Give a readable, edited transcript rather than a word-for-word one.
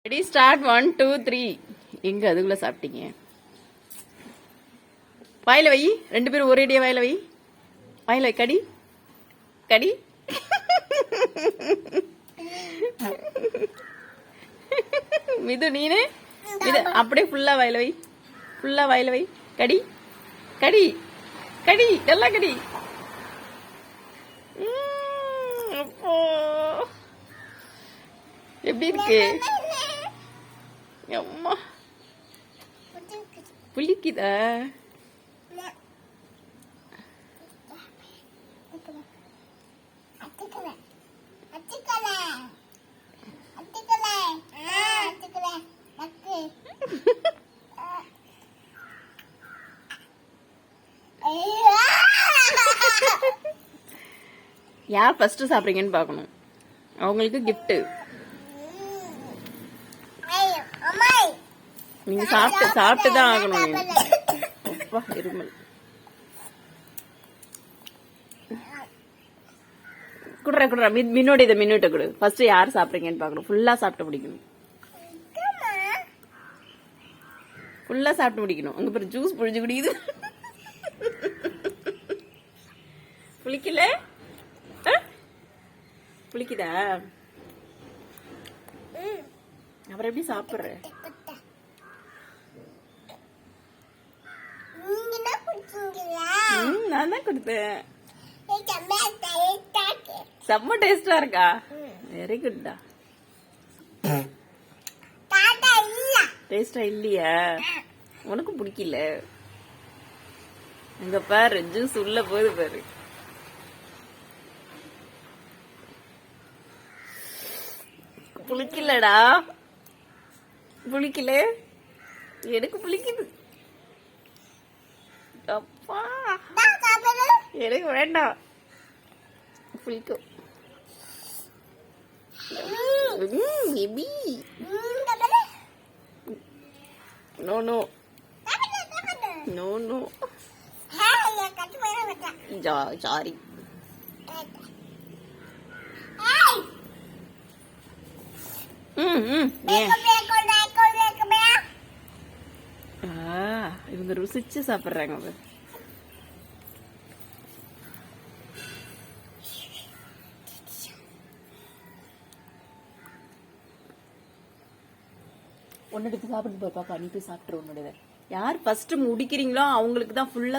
ready start 1 2 3 எங்க அதுக்குள்ள சாப்பிட்டீங்க வாயில வை ரெண்டு பேரும் ஒரேடியா வாயில வை வாயில வை கடி கடி மிது நீனு இது அப்படியே ஃபுல்லா வாயில வை ஃபுல்லா வாயில வை கடி கடி கடி நல்லா கடி அப்போ எப்படி இருக்கு அம்மா புளிக்குதா யார் ஃபர்ஸ்ட் சாப்பிடுறீங்கன்னு பார்க்கணும் அவங்களுக்கு கிஃப்ட் நீங்க சாப்பிட்டு தான் ஆகணும் அப்பா இருமல் குடுற குடுற மின்னோட இதை மின்னோட்ட கொடு ஃபர்ஸ்ட் யார் சாப்பிடுறீங்கன்னு பார்க்கணும் ஃபுல்லா சாப்பிட்டு முடிக்கணும் ஃபுல்லா சாப்பிட்டு முடிக்கணும் அங்க பாரு ஜூஸ் புழிஞ்சு குடிக்குது புளிக்கல புளிக்குதா அப்புறம் எப்படி சாப்பிடுற நான் தான் கொடுத்தேன் செம்ம டேஸ்டா இருக்கா வெரி குட்டா டேஸ்டா இல்லையா உனக்கு பிடிக்கல அங்க பாரு ஜூஸ் உள்ள போகுது பாரு புளிக்கலடா புளிக்கல எனக்கு புளிக்குது அப்பா எனக்கு வேண்டாம் புளிக்கும் no no no no sorry இவங்க ருசிச்சு சாப்பிடுறாங்க ஒன்னு எடுத்து சாப்பிட்டு பாப்பா நீ போய் சாப்பிட்டுரு உன்னோட யார் ஃபர்ஸ்ட் முடிக்கிறீங்களோ அவங்களுக்கு தான் ஃபுல்லா